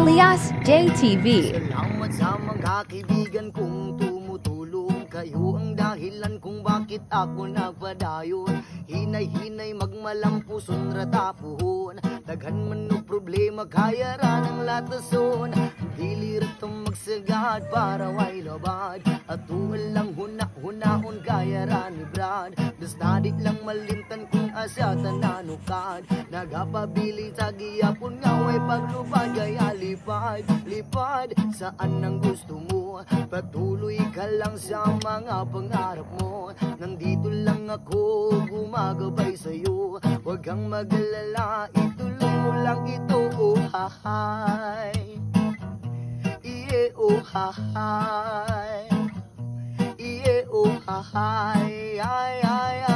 alias JTV. Salamat sa mga kaibigan kong tumutulong. Kayo ang dahilan kung bakit ako nagpadayon. Hinay-hinay magmalampuson ratapuhon. Daghan man no problema kaya ra ng latason. Dili rito magsagad para way labad. At tuwal lang huna-hunaon kaya ra ni Brad. Dasnadik lang malimtan kung asya tananukad. Nagapabili sa giyapon nga way paglubad. Kaya lipad, saan ang gusto mo? Patuloy ka lang sa mga pangarap mo. Nandito lang ako gumagabay sa'yo. Huwag kang mag-alala, ituloy mo lang ito. Oh hahay, iye oh hahay, iye oh hahay, ay ay ay.